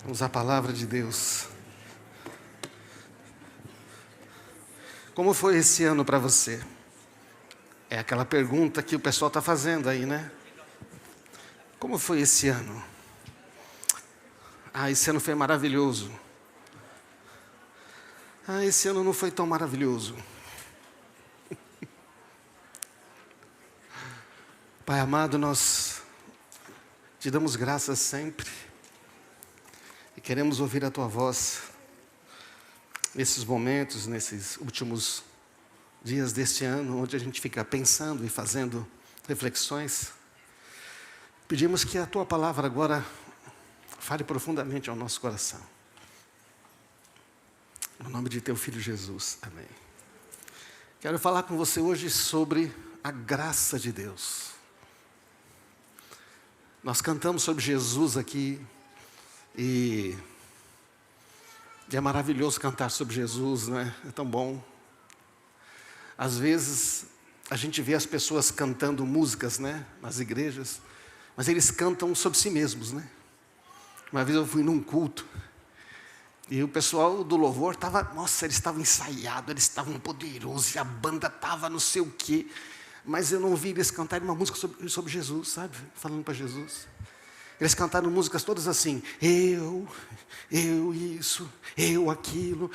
Vamos à palavra de Deus. Como foi esse ano para você? É aquela pergunta que o pessoal está fazendo aí, né? Como foi esse ano? Esse ano foi maravilhoso. Esse ano não foi tão maravilhoso. Pai amado, nós te damos graças sempre. E queremos ouvir a tua voz nesses momentos, nesses últimos dias deste ano, onde a gente fica pensando e fazendo reflexões. Pedimos que a tua palavra agora fale profundamente ao nosso coração. No nome de teu filho Jesus, amém. Quero falar com você hoje sobre a graça de Deus. Nós cantamos sobre Jesus aqui e é maravilhoso cantar sobre Jesus, não é? É tão bom. Às vezes a gente vê as pessoas cantando músicas, né, nas igrejas, mas eles cantam sobre si mesmos, né? Uma vez eu fui num culto e o pessoal do louvor eles estavam ensaiados, eles estavam poderosos, e a banda estava não sei o quê, mas eu não vi eles cantarem uma música sobre Jesus, sabe? Falando para Jesus. Eles cantaram músicas todas assim, eu isso, eu aquilo,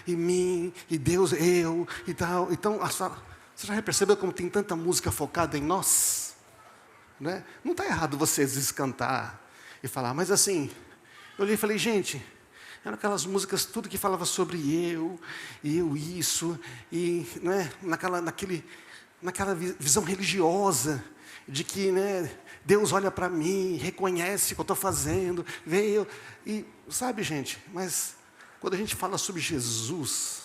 e mim, e Deus, eu, e tal. Então, você já percebeu como tem tanta música focada em nós? Né? Não está errado você às vezes cantar e falar, mas assim, eu olhei e falei, gente, eram aquelas músicas tudo que falava sobre eu isso, e não é, naquela visão religiosa, de que, né, Deus olha para mim, reconhece o que eu estou fazendo, veio, e sabe, gente, mas quando a gente fala sobre Jesus,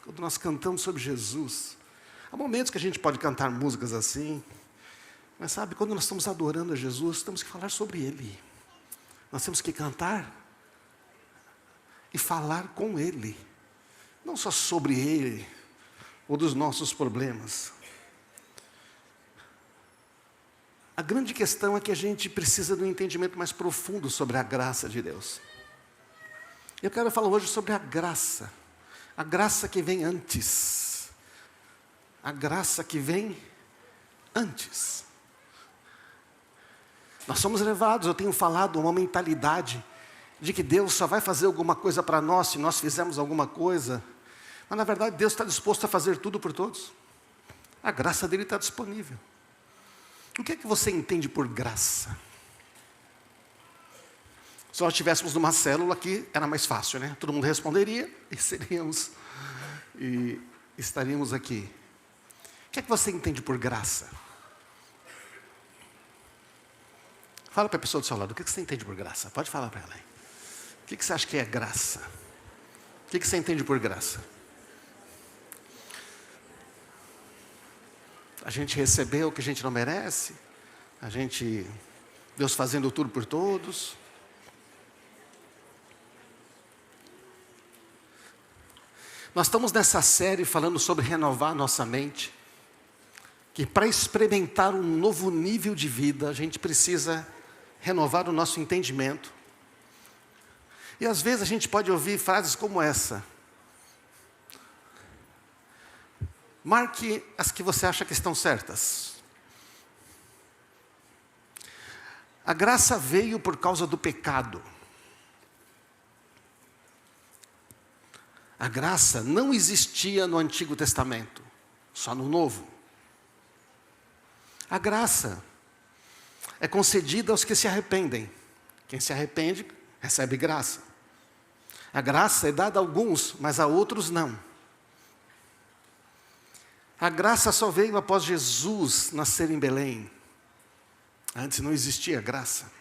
quando nós cantamos sobre Jesus, há momentos que a gente pode cantar músicas assim, mas sabe, quando nós estamos adorando a Jesus, temos que falar sobre Ele, nós temos que cantar e falar com Ele, não só sobre Ele, ou dos nossos problemas. A grande questão é que a gente precisa de um entendimento mais profundo sobre a graça de Deus. Eu quero falar hoje sobre a graça que vem antes. A graça que vem antes. Nós somos levados, eu tenho falado, uma mentalidade de que Deus só vai fazer alguma coisa para nós se nós fizermos alguma coisa. Mas na verdade Deus está disposto a fazer tudo por todos. A graça dele está disponível. O que é que você entende por graça? Se nós estivéssemos numa célula aqui, era mais fácil, né? Todo mundo responderia e estaríamos aqui. O que é que você entende por graça? Fala para a pessoa do seu lado, o que você entende por graça? Pode falar para ela aí. O que você acha que é graça? O que você entende por graça? A gente recebeu o que a gente não merece, Deus fazendo tudo por todos. Nós estamos nessa série falando sobre renovar nossa mente, que para experimentar um novo nível de vida, a gente precisa renovar o nosso entendimento. E às vezes a gente pode ouvir frases como essa: marque as que você acha que estão certas. A graça veio por causa do pecado. A graça não existia no Antigo Testamento, só no Novo. A graça é concedida aos que se arrependem. Quem se arrepende, recebe graça. A graça é dada a alguns, mas a outros não. A graça só veio após Jesus nascer em Belém. Antes não existia graça.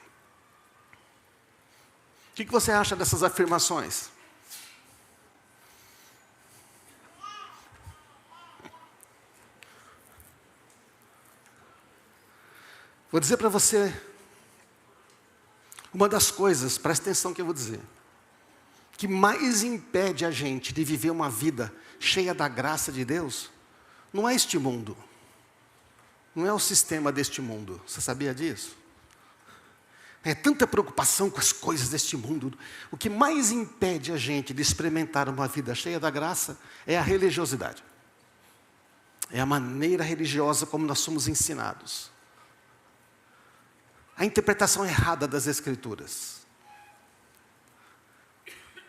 O que você acha dessas afirmações? Vou dizer para você uma das coisas, presta atenção que eu vou dizer, que mais impede a gente de viver uma vida cheia da graça de Deus, não é este mundo, não é o sistema deste mundo. Você sabia disso? É tanta preocupação com as coisas deste mundo. O que mais impede a gente de experimentar uma vida cheia da graça é a religiosidade. É a maneira religiosa como nós somos ensinados. A interpretação errada das Escrituras.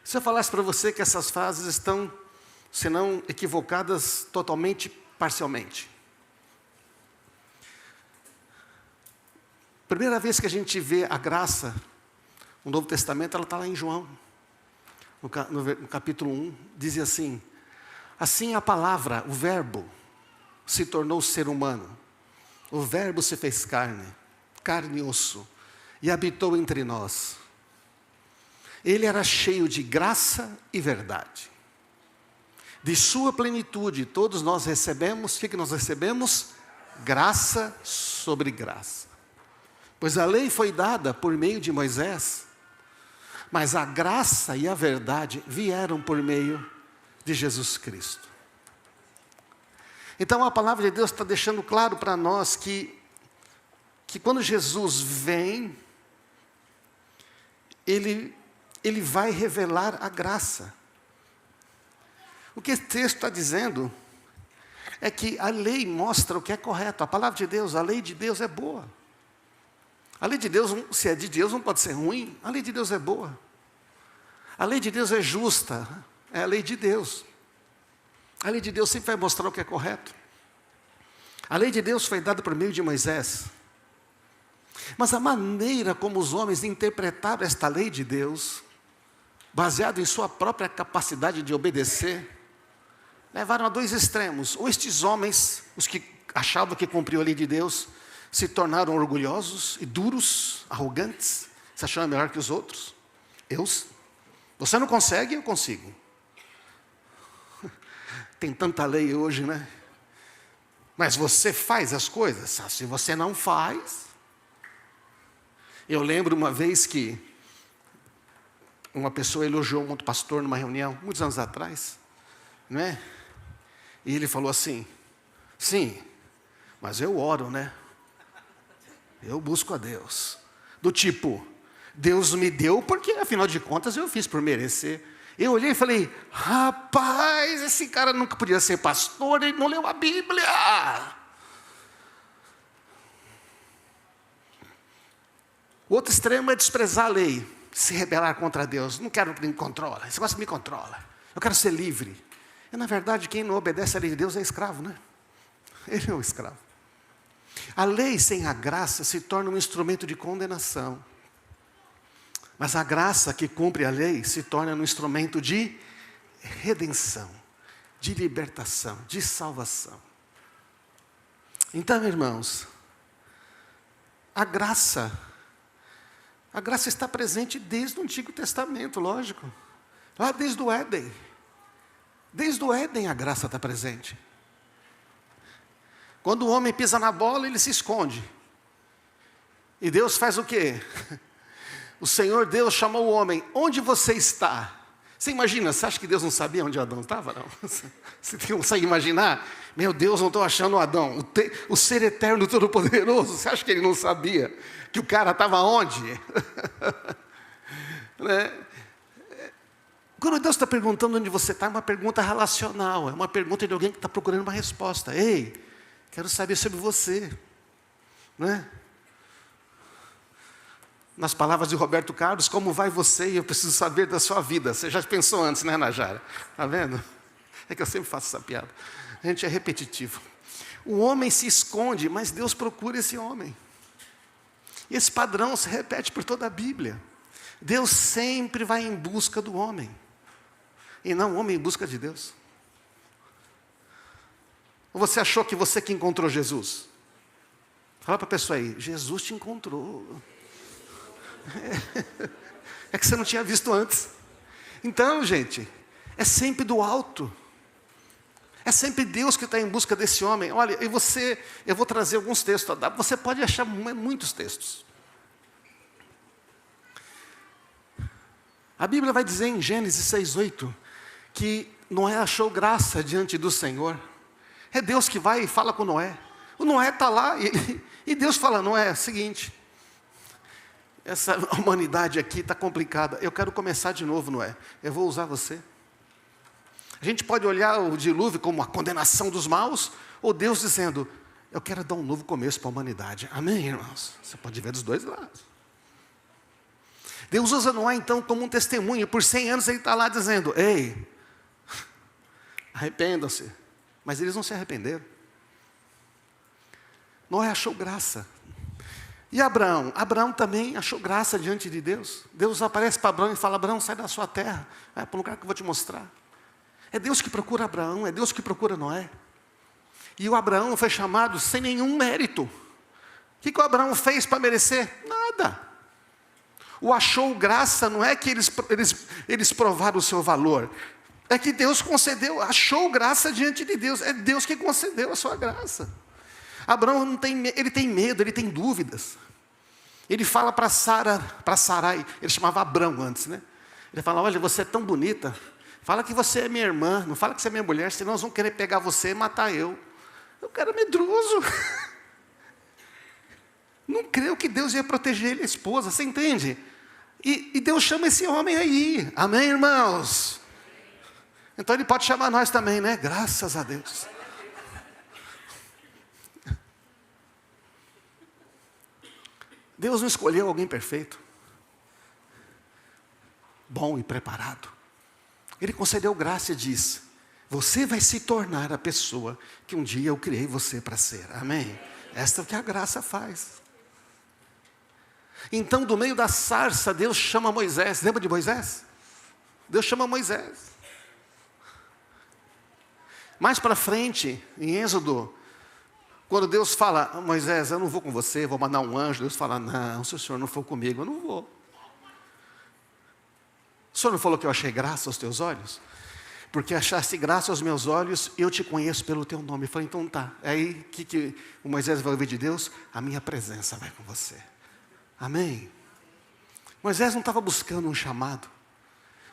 Se eu falasse para você que essas frases estão, se não equivocadas, totalmente, parcialmente. Primeira vez que a gente vê a graça no Novo Testamento, ela está lá em João, no capítulo 1, diz assim: assim a palavra, o verbo, se tornou ser humano. O verbo se fez carne e osso, e habitou entre nós. Ele era cheio de graça e verdade. De sua plenitude, todos nós recebemos, o que nós recebemos? Graça sobre graça. Pois a lei foi dada por meio de Moisés, mas a graça e a verdade vieram por meio de Jesus Cristo. Então a palavra de Deus está deixando claro para nós que quando Jesus vem, Ele vai revelar a graça. O que esse texto está dizendo é que a lei mostra o que é correto. A palavra de Deus, a lei de Deus é boa. A lei de Deus, se é de Deus, não pode ser ruim. A lei de Deus é boa. A lei de Deus é justa. É a lei de Deus. A lei de Deus sempre vai mostrar o que é correto. A lei de Deus foi dada por meio de Moisés. Mas a maneira como os homens interpretaram esta lei de Deus, baseado em sua própria capacidade de obedecer, levaram a dois extremos. Ou estes homens, os que achavam que cumpriam a lei de Deus, se tornaram orgulhosos e duros, arrogantes, se achando melhor que os outros. Você não consegue, eu consigo. Tem tanta lei hoje, né? Mas você faz as coisas. Se você não faz... Eu lembro uma vez que uma pessoa elogiou um outro pastor numa reunião, muitos anos atrás, né? E ele falou assim: sim, mas eu oro, né? Eu busco a Deus. Do tipo, Deus me deu porque, afinal de contas, eu fiz por merecer. Eu olhei e falei: rapaz, esse cara nunca podia ser pastor, ele não leu a Bíblia. O outro extremo é desprezar a lei, se rebelar contra Deus. Não quero que me controle, esse negócio me controla. Eu quero ser livre. E, na verdade, quem não obedece à lei de Deus é escravo, né? Ele é o escravo. A lei sem a graça se torna um instrumento de condenação. Mas a graça que cumpre a lei se torna um instrumento de redenção, de libertação, de salvação. Então, irmãos, a graça está presente desde o Antigo Testamento, lógico. Lá desde o Éden. Desde o Éden a graça está presente. Quando o homem pisa na bola, ele se esconde. E Deus faz o quê? O Senhor Deus chamou o homem: onde você está? Você imagina, você acha que Deus não sabia onde Adão estava? Não. Você consegue imaginar? Meu Deus, não estou achando Adão. O ser eterno, todo-poderoso, você acha que ele não sabia que o cara estava onde? Né? Quando Deus está perguntando onde você está, é uma pergunta relacional, é uma pergunta de alguém que está procurando uma resposta. Ei, quero saber sobre você. Né? Nas palavras de Roberto Carlos: como vai você? E eu preciso saber da sua vida. Você já pensou antes, né, Najara? Está vendo? É que eu sempre faço essa piada. A gente é repetitivo. O homem se esconde, mas Deus procura esse homem. E esse padrão se repete por toda a Bíblia. Deus sempre vai em busca do homem, e não o homem em busca de Deus. Ou você achou que você que encontrou Jesus? Fala para a pessoa aí: Jesus te encontrou. É que você não tinha visto antes. Então, gente, é sempre do alto. É sempre Deus que está em busca desse homem. Olha, eu vou trazer alguns textos. Você pode achar muitos textos. A Bíblia vai dizer em Gênesis 6:8 que Noé achou graça diante do Senhor. É Deus que vai e fala com Noé. O Noé está lá e Deus fala: Noé, é o seguinte, essa humanidade aqui está complicada. Eu quero começar de novo, Noé. Eu vou usar você. A gente pode olhar o dilúvio como a condenação dos maus, ou Deus dizendo, eu quero dar um novo começo para a humanidade. Amém, irmãos? Você pode ver dos dois lados. Deus usa Noé, então, como um testemunho. Por 100 anos ele está lá dizendo, ei, arrependam-se. Mas eles não se arrependeram. Noé achou graça. E Abraão? Abraão também achou graça diante de Deus. Deus aparece para Abraão e fala, Abraão, sai da sua terra. Vai para um lugar que eu vou te mostrar. É Deus que procura Abraão, é Deus que procura Noé. E o Abraão foi chamado sem nenhum mérito. O que o Abraão fez para merecer? Nada. O achou graça não é que eles provaram o seu valor. É que Deus concedeu, achou graça diante de Deus. É Deus que concedeu a sua graça. Abraão ele tem medo, ele tem dúvidas. Ele fala para Sarai, ele chamava Abrão antes, né? Ele fala, olha, você é tão bonita. Fala que você é minha irmã, não fala que você é minha mulher, senão nós vamos querer pegar você e matar eu. Eu quero medroso. Não creio que Deus ia proteger ele, a esposa, você entende? E Deus chama esse homem aí, amém, irmãos? Então ele pode chamar nós também, né? Graças a Deus. Deus não escolheu alguém perfeito, bom e preparado. Ele concedeu graça e diz, você vai se tornar a pessoa que um dia eu criei você para ser, amém? Esta é o que a graça faz. Então, do meio da sarça, Deus chama Moisés. Lembra de Moisés? Deus chama Moisés. Mais para frente, em Êxodo, quando Deus fala, Moisés, eu não vou com você, vou mandar um anjo. Deus fala, não, se o senhor não for comigo, eu não vou. O senhor não falou que eu achei graça aos teus olhos? Porque achaste graça aos meus olhos, eu te conheço pelo teu nome. Eu falei, então tá. Aí, que o Moisés vai ouvir de Deus? A minha presença vai com você. Amém? Moisés não estava buscando um chamado.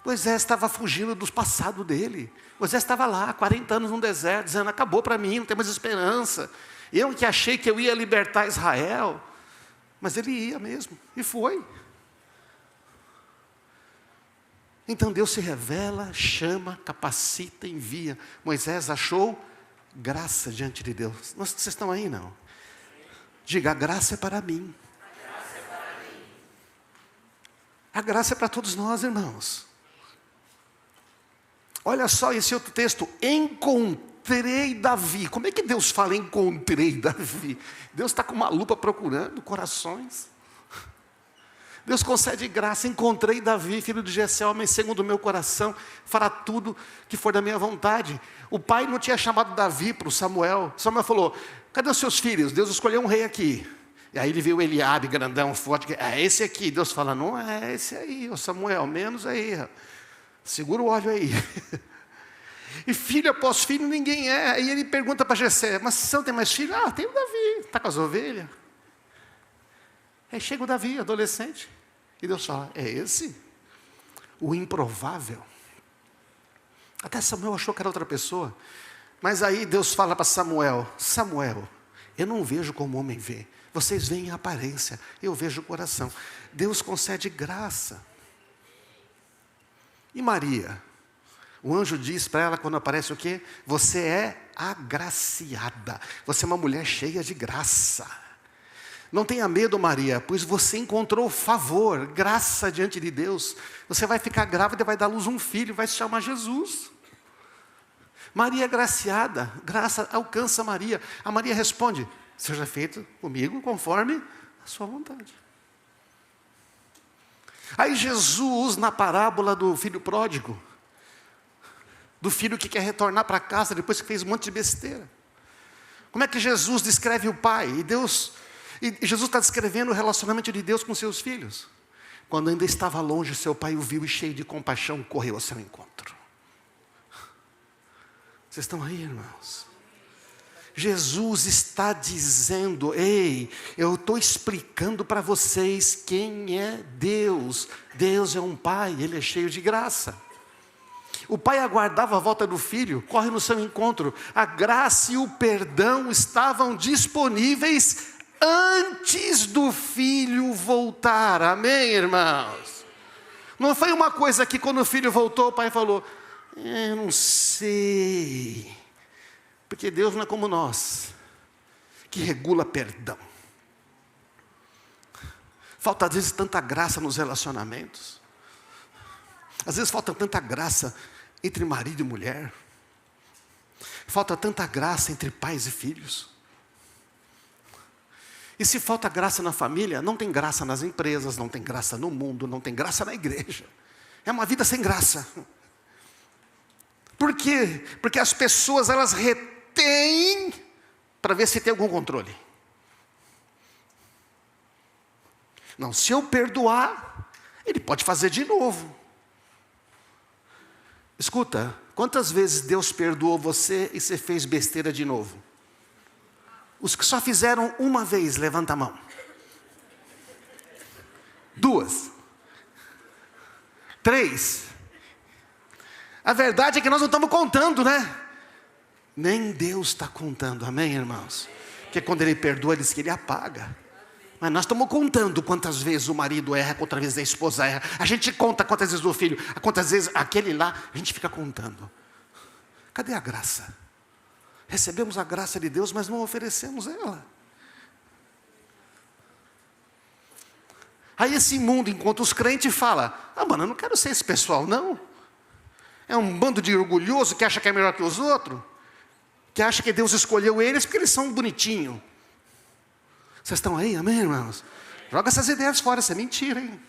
Moisés estava fugindo do passado dele. Moisés estava lá, 40 anos no deserto, dizendo, acabou para mim, não tem mais esperança. Eu que achei que eu ia libertar Israel. Mas ele ia mesmo, e foi. Então Deus se revela, chama, capacita, envia. Moisés achou graça diante de Deus. Vocês estão aí, não? Diga, a graça é para mim. A graça é para todos nós, irmãos. Olha só esse outro texto. Encontrei Davi. Como é que Deus fala encontrei Davi? Deus está com uma lupa procurando corações. Deus concede graça. Encontrei Davi, filho de Jessé, homem segundo o meu coração. Fará tudo que for da minha vontade. O pai não tinha chamado Davi para o Samuel. Samuel falou, cadê os seus filhos? Deus escolheu um rei aqui. E aí ele viu Eliabe, grandão, forte. É esse aqui. Deus fala, não é esse aí, ô Samuel, menos aí. Segura o óleo aí. E filho após filho ninguém é. Aí ele pergunta para Jessé, mas você não tem mais filho? Ah, tem o Davi, está com as ovelhas. Aí chega o Davi, adolescente. E Deus fala, é esse? O improvável. Até Samuel achou que era outra pessoa. Mas aí Deus fala para Samuel, Samuel, eu não vejo como o homem vê. Vocês veem a aparência, eu vejo o coração. Deus concede graça. E Maria? O anjo diz para ela quando aparece o quê? Você é agraciada. Você é uma mulher cheia de graça. Não tenha medo, Maria, pois você encontrou favor, graça diante de Deus. Você vai ficar grávida e vai dar à luz um filho, vai se chamar Jesus. Maria é agraciada, graça alcança Maria. A Maria responde, seja feito comigo conforme a sua vontade. Aí Jesus, na parábola do filho pródigo, do filho que quer retornar para casa depois que fez um monte de besteira. Como é que Jesus descreve o pai? E Jesus está descrevendo o relacionamento de Deus com seus filhos. Quando ainda estava longe, seu pai o viu e cheio de compaixão, correu ao seu encontro. Vocês estão aí, irmãos? Jesus está dizendo, ei, eu estou explicando para vocês quem é Deus. Deus é um pai, Ele é cheio de graça. O pai aguardava a volta do filho, corre no seu encontro. A graça e o perdão estavam disponíveis antes do filho voltar. Amém, irmãos? Não foi uma coisa que quando o filho voltou, o pai falou, não sei. Porque Deus não é como nós, que regula perdão. Falta às vezes tanta graça nos relacionamentos. Às vezes falta tanta graça entre marido e mulher. Falta tanta graça entre pais e filhos. E se falta graça na família, não tem graça nas empresas, não tem graça no mundo, não tem graça na igreja. É uma vida sem graça. Por quê? Porque as pessoas, elas retêm para ver se tem algum controle. Não, se eu perdoar, ele pode fazer de novo. Escuta, quantas vezes Deus perdoou você e você fez besteira de novo? Os que só fizeram uma vez, levanta a mão. 2. 3. A verdade é que nós não estamos contando, né? Nem Deus está contando, amém, irmãos? Porque quando Ele perdoa, Ele diz que Ele apaga. Mas nós estamos contando quantas vezes o marido erra, quantas vezes a esposa erra. A gente conta quantas vezes o filho, quantas vezes aquele lá, a gente fica contando. Cadê a graça? Recebemos a graça de Deus, mas não oferecemos ela. Aí esse mundo, enquanto os crentes falam, mano, eu não quero ser esse pessoal, não. É um bando de orgulhoso que acha que é melhor que os outros. Que acha que Deus escolheu eles porque eles são bonitinhos. Vocês estão aí, amém, irmãos? Joga essas ideias fora, isso é mentira, hein?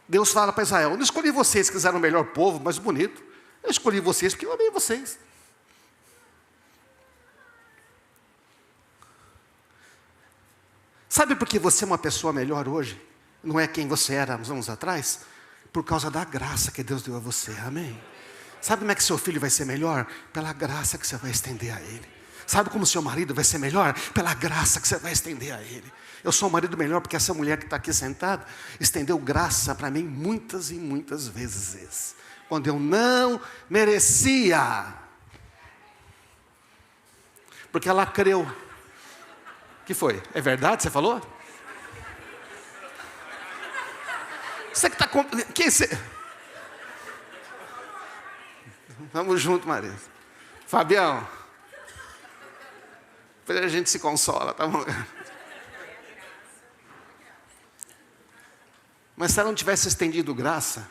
Deus fala para Israel, eu não escolhi vocês que eram o melhor povo, mais bonito. Eu escolhi vocês porque eu amei vocês. Sabe por que você é uma pessoa melhor hoje? Não é quem você era uns anos atrás? Por causa da graça que Deus deu a você, amém? Sabe como é que seu filho vai ser melhor? Pela graça que você vai estender a ele. Sabe como seu marido vai ser melhor? Pela graça que você vai estender a ele. Eu sou um marido melhor porque essa mulher que está aqui sentada estendeu graça para mim muitas e muitas vezes. Quando eu não merecia. Porque ela creu. O que foi? É verdade, você falou? Você que está com... Quem você... Vamos junto, Maria. Fabião. Depois a gente se consola, tá bom? Mas se ela não tivesse estendido graça,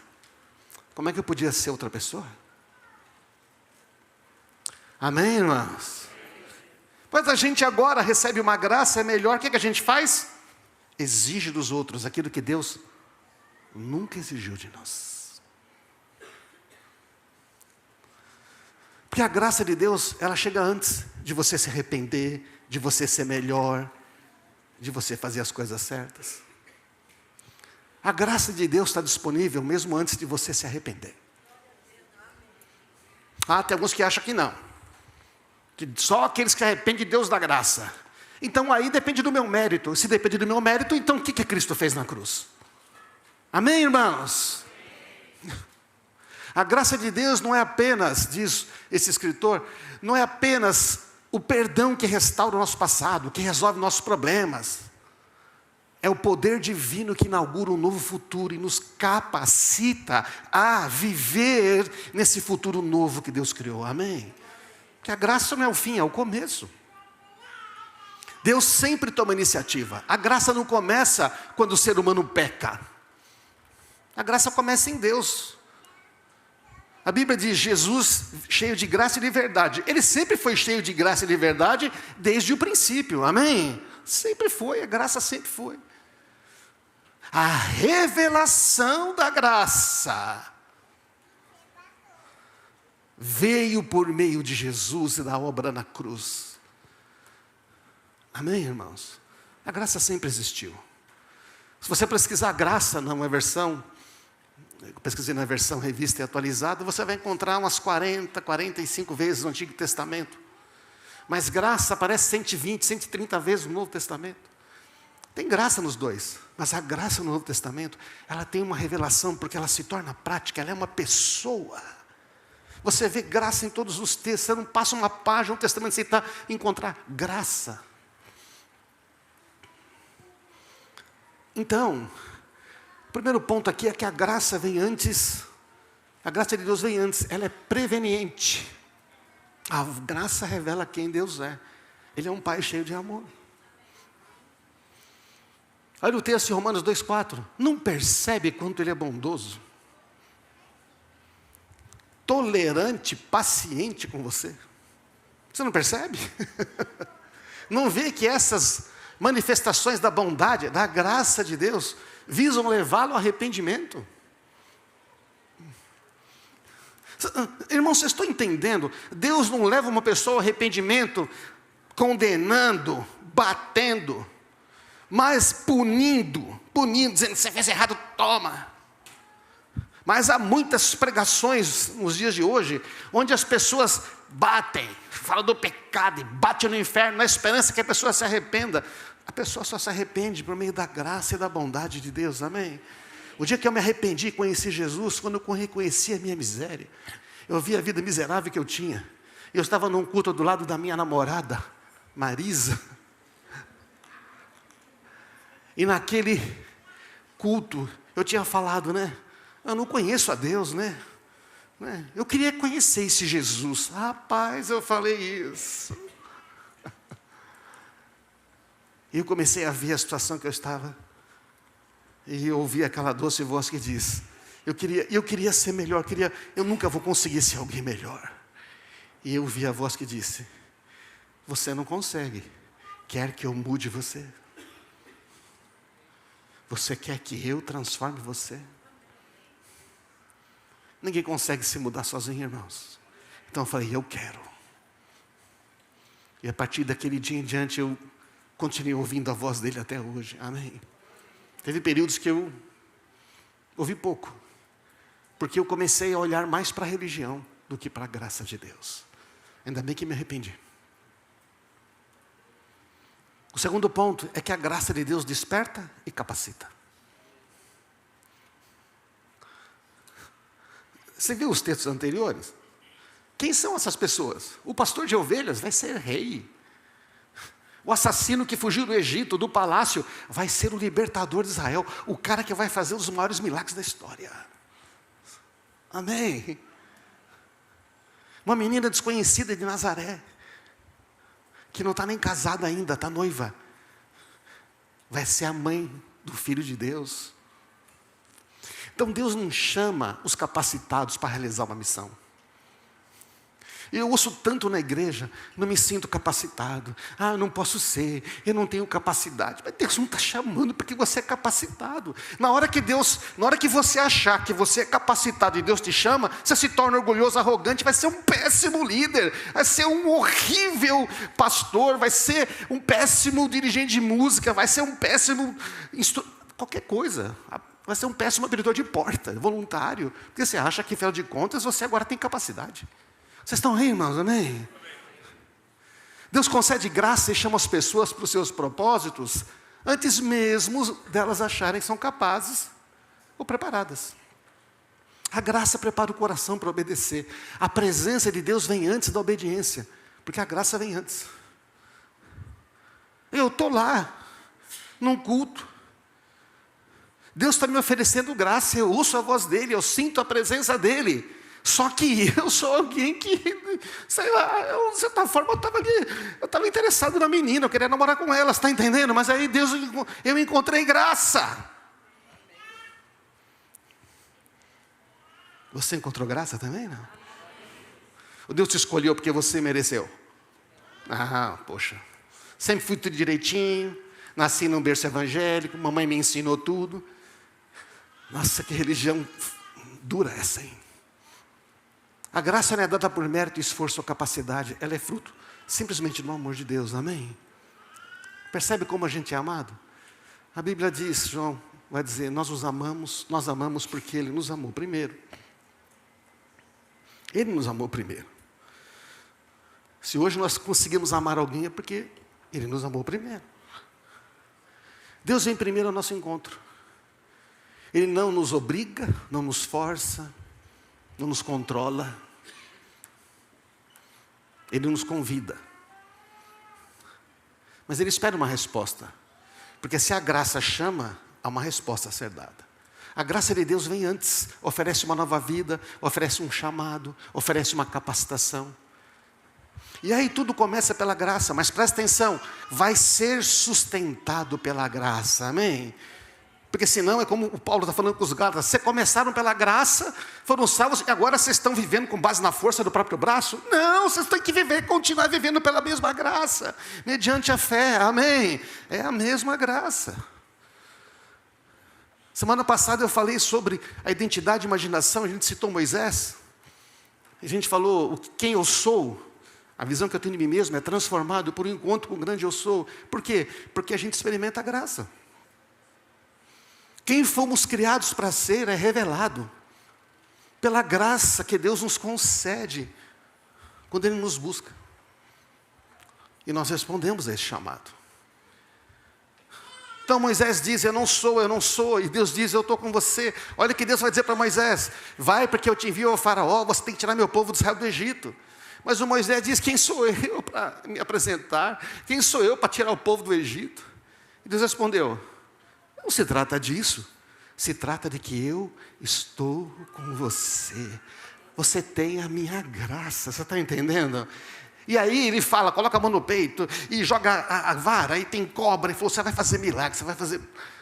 como é que eu podia ser outra pessoa? Amém, irmãos? Pois a gente agora recebe uma graça, é melhor, o que a gente faz? Exige dos outros aquilo que Deus nunca exigiu de nós. Porque a graça de Deus, ela chega antes de você se arrepender, de você ser melhor, de você fazer as coisas certas. A graça de Deus está disponível mesmo antes de você se arrepender. Tem alguns que acham que não. Que só aqueles que arrependem, Deus dá graça. Então aí depende do meu mérito. Se depende do meu mérito, então o que Cristo fez na cruz? Amém, irmãos? A graça de Deus não é apenas, diz esse escritor, não é apenas o perdão que restaura o nosso passado, que resolve nossos problemas. É o poder divino que inaugura um novo futuro e nos capacita a viver nesse futuro novo que Deus criou. Amém? Que a graça não é o fim, é o começo. Deus sempre toma iniciativa. A graça não começa quando o ser humano peca. A graça começa em Deus. A Bíblia diz Jesus cheio de graça e de verdade. Ele sempre foi cheio de graça e de verdade desde o princípio. Amém? Sempre foi, a graça sempre foi. A revelação da graça veio por meio de Jesus e da obra na cruz. Amém, irmãos? A graça sempre existiu. Se você pesquisar graça numa versão, eu pesquisei na versão revista e atualizada, você vai encontrar umas 40, 45 vezes no Antigo Testamento. Mas graça aparece 120, 130 vezes no Novo Testamento. Tem graça nos dois, mas a graça no Novo Testamento, ela tem uma revelação porque ela se torna prática, ela é uma pessoa. Você vê graça em todos os textos. Você não passa uma página, um testamento, sem encontrar graça. Então, o primeiro ponto aqui é que a graça vem antes. A graça de Deus vem antes. Ela é preveniente. A graça revela quem Deus é. Ele é um Pai cheio de amor. Olha o texto em Romanos 2,4. Não percebe quanto Ele é bondoso? Tolerante, paciente com você. Você não percebe? Não vê que essas manifestações da bondade, da graça de Deus, visam levá-lo ao arrependimento? Irmão, vocês estão entendendo? Deus não leva uma pessoa ao arrependimento condenando, batendo, mas punindo, dizendo que você fez errado, toma. Mas há muitas pregações nos dias de hoje, onde as pessoas batem, falam do pecado e batem no inferno, na esperança que a pessoa se arrependa. A pessoa só se arrepende por meio da graça e da bondade de Deus, amém? O dia que eu me arrependi e conheci Jesus, quando eu reconheci a minha miséria, eu vi a vida miserável que eu tinha. Eu estava num culto do lado da minha namorada, Marisa. E naquele culto, eu tinha falado, né? Eu não conheço a Deus, né? Eu queria conhecer esse Jesus. Rapaz, eu falei isso. E eu comecei a ver a situação que eu estava. E eu ouvi aquela doce voz que diz, eu queria ser melhor, eu nunca vou conseguir ser alguém melhor. E eu ouvi a voz que disse, você não consegue, quer que eu mude você? Você quer que eu transforme você? Ninguém consegue se mudar sozinho, irmãos. Então eu falei, eu quero. E a partir daquele dia em diante, eu continuei ouvindo a voz dele até hoje, amém. Teve períodos que eu ouvi pouco, porque eu comecei a olhar mais para a religião do que para a graça de Deus. Ainda bem que me arrependi. O segundo ponto é que a graça de Deus desperta e capacita. Você viu os textos anteriores? Quem são essas pessoas? O pastor de ovelhas vai ser rei. O assassino que fugiu do Egito, do palácio, vai ser o libertador de Israel. O cara que vai fazer os maiores milagres da história. Amém. Uma menina desconhecida de Nazaré, que não está nem casada ainda, está noiva, vai ser a mãe do Filho de Deus. Então Deus não chama os capacitados para realizar uma missão. Eu ouço tanto na igreja, não me sinto capacitado. Eu não posso ser, eu não tenho capacidade. Mas Deus não está chamando porque você é capacitado. Na hora que você achar que você é capacitado e Deus te chama, você se torna orgulhoso, arrogante, vai ser um péssimo líder, vai ser um horrível pastor, vai ser um péssimo dirigente de música, vai ser um péssimo qualquer coisa. Vai ser um péssimo abridor de porta, voluntário, porque você acha que, afinal de contas, você agora tem capacidade. Vocês estão aí, irmãos, amém? Deus concede graça e chama as pessoas para os seus propósitos, antes mesmo delas acharem que são capazes ou preparadas. A graça prepara o coração para obedecer. A presença de Deus vem antes da obediência, porque a graça vem antes. Eu estou lá, num culto, Deus está me oferecendo graça, eu ouço a voz dEle, eu sinto a presença dEle. Só que eu sou alguém que, sei lá, de certa forma eu estava interessado na menina, eu queria namorar com ela, você está entendendo? Mas aí eu encontrei graça. Você encontrou graça também, não? Ou Deus te escolheu porque você mereceu? Poxa, sempre fui tudo direitinho, nasci num berço evangélico, mamãe me ensinou tudo. Nossa, que religião dura essa, hein? A graça não é dada por mérito, esforço ou capacidade. Ela é fruto simplesmente do amor de Deus, amém? Percebe como a gente é amado? A Bíblia diz, João vai dizer, nós amamos porque Ele nos amou primeiro. Ele nos amou primeiro. Se hoje nós conseguimos amar alguém é porque Ele nos amou primeiro. Deus vem primeiro ao nosso encontro. Ele não nos obriga, não nos força, não nos controla. Ele nos convida. Mas Ele espera uma resposta. Porque se a graça chama, há uma resposta a ser dada. A graça de Deus vem antes, oferece uma nova vida, oferece um chamado, oferece uma capacitação. E aí tudo começa pela graça, mas presta atenção, vai ser sustentado pela graça, amém? Porque senão é como o Paulo está falando com os Gálatas, vocês começaram pela graça, foram salvos e agora vocês estão vivendo com base na força do próprio braço? Não, vocês têm que viver, continuar vivendo pela mesma graça, mediante a fé, amém? É a mesma graça. Semana passada eu falei sobre a identidade e imaginação, a gente citou Moisés, a gente falou quem eu sou, a visão que eu tenho de mim mesmo é transformado por um encontro com o grande eu sou. Por quê? Porque a gente experimenta a graça. Quem fomos criados para ser é revelado pela graça que Deus nos concede quando Ele nos busca. E nós respondemos a esse chamado. Então Moisés diz, eu não sou, e Deus diz, eu estou com você. Olha o que Deus vai dizer para Moisés, vai porque eu te envio ao faraó, você tem que tirar meu povo do Israel do Egito. Mas o Moisés diz, quem sou eu para me apresentar? Quem sou eu para tirar o povo do Egito? E Deus respondeu, não se trata disso, se trata de que eu estou com você. Você tem a minha graça, você está entendendo? E aí ele fala, coloca a mão no peito e joga a vara, aí tem cobra, e falou, você vai fazer milagres, você vai fazer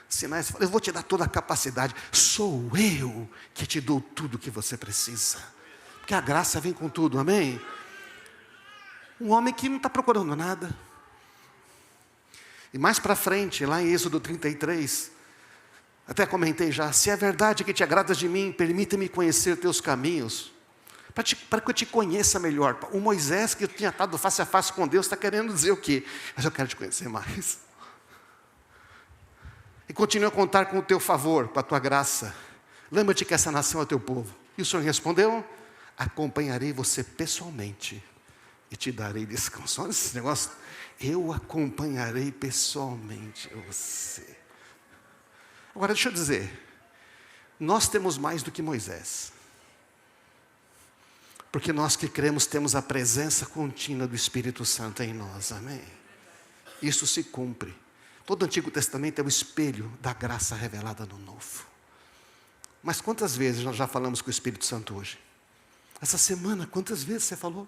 sinais, eu vou te dar toda a capacidade, sou eu que te dou tudo o que você precisa, porque a graça vem com tudo, amém? Um homem que não está procurando nada, e mais para frente, lá em Êxodo 33, até comentei já, se é verdade que te agradas de mim, permita-me conhecer teus caminhos, para que eu te conheça melhor. O Moisés que tinha estado face a face com Deus, está querendo dizer o quê? Mas eu quero te conhecer mais. E continue a contar com o teu favor, com a tua graça. Lembra-te que essa nação é teu povo. E o Senhor respondeu, acompanharei você pessoalmente e te darei descanso. Olha esse negócio, eu acompanharei pessoalmente você. Agora deixa eu dizer, nós temos mais do que Moisés. Porque nós que cremos temos a presença contínua do Espírito Santo em nós, amém? Isso se cumpre. Todo o Antigo Testamento é o espelho da graça revelada no Novo. Mas quantas vezes nós já falamos com o Espírito Santo hoje? Essa semana, quantas vezes você falou?